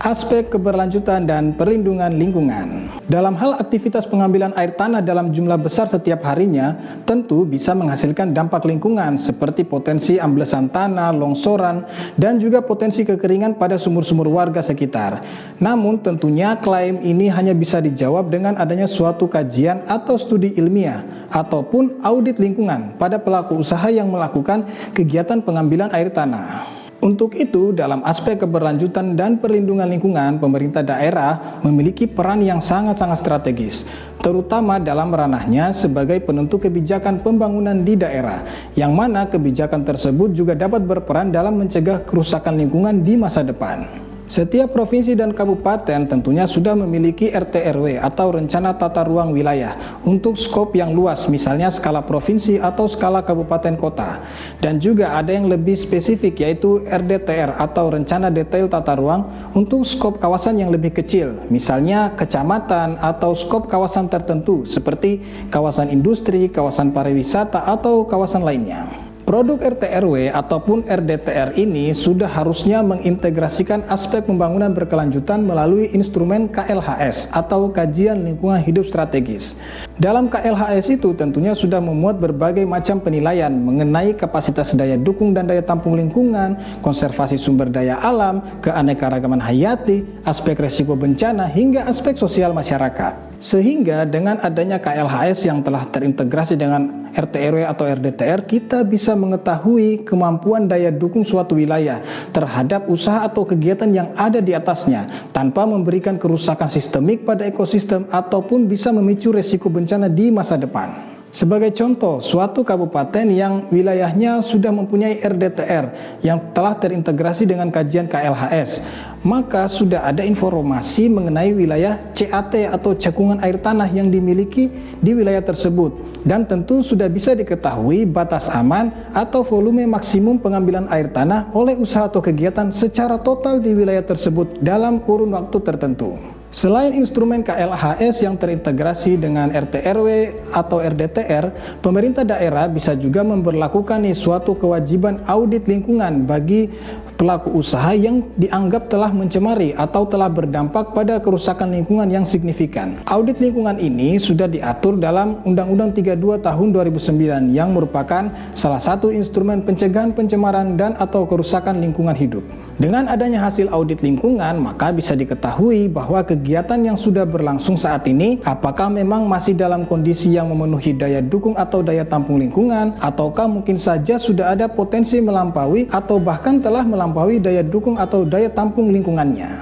Aspek keberlanjutan dan perlindungan lingkungan. Dalam hal aktivitas pengambilan air tanah dalam jumlah besar setiap harinya, tentu bisa menghasilkan dampak lingkungan seperti potensi amblesan tanah, longsoran, dan juga potensi kekeringan pada sumur-sumur warga sekitar. Namun tentunya klaim ini hanya bisa dijawab dengan adanya suatu kajian atau studi ilmiah ataupun audit lingkungan pada pelaku usaha yang melakukan kegiatan pengambilan air tanah. Untuk itu, dalam aspek keberlanjutan dan perlindungan lingkungan, pemerintah daerah memiliki peran yang sangat-sangat strategis, terutama dalam ranahnya sebagai penentu kebijakan pembangunan di daerah, yang mana kebijakan tersebut juga dapat berperan dalam mencegah kerusakan lingkungan di masa depan. Setiap provinsi dan kabupaten tentunya sudah memiliki RT/RW atau rencana tata ruang wilayah untuk skop yang luas, misalnya skala provinsi atau skala kabupaten kota. Dan juga ada yang lebih spesifik, yaitu RDTR atau rencana detail tata ruang untuk skop kawasan yang lebih kecil, misalnya kecamatan atau skop kawasan tertentu seperti kawasan industri, kawasan pariwisata atau kawasan lainnya. Produk RT/RW ataupun RDTR ini sudah harusnya mengintegrasikan aspek pembangunan berkelanjutan melalui instrumen KLHS atau Kajian Lingkungan Hidup Strategis. Dalam KLHS itu tentunya sudah memuat berbagai macam penilaian mengenai kapasitas daya dukung dan daya tampung lingkungan, konservasi sumber daya alam, keanekaragaman hayati, aspek resiko bencana, hingga aspek sosial masyarakat. Sehingga dengan adanya KLHS yang telah terintegrasi dengan RT/RW atau RDTR, kita bisa mengetahui kemampuan daya dukung suatu wilayah terhadap usaha atau kegiatan yang ada di atasnya tanpa memberikan kerusakan sistemik pada ekosistem ataupun bisa memicu resiko bencana di masa depan. Sebagai contoh, suatu kabupaten yang wilayahnya sudah mempunyai RDTR yang telah terintegrasi dengan kajian KLHS, maka sudah ada informasi mengenai wilayah CAT atau cekungan air tanah yang dimiliki di wilayah tersebut, dan tentu sudah bisa diketahui batas aman atau volume maksimum pengambilan air tanah oleh usaha atau kegiatan secara total di wilayah tersebut dalam kurun waktu tertentu. Selain instrumen KLHS yang terintegrasi dengan RT/RW atau RDTR, pemerintah daerah bisa juga memberlakukan suatu kewajiban audit lingkungan bagi pelaku usaha yang dianggap telah mencemari atau telah berdampak pada kerusakan lingkungan yang signifikan. Audit lingkungan ini sudah diatur dalam Undang-Undang 32 Tahun 2009 yang merupakan salah satu instrumen pencegahan pencemaran dan atau kerusakan lingkungan hidup. Dengan adanya hasil audit lingkungan, maka bisa diketahui bahwa kegiatan yang sudah berlangsung saat ini apakah memang masih dalam kondisi yang memenuhi daya dukung atau daya tampung lingkungan, ataukah mungkin saja sudah ada potensi melampaui atau bahkan telah melampaui daya dukung atau daya tampung lingkungannya.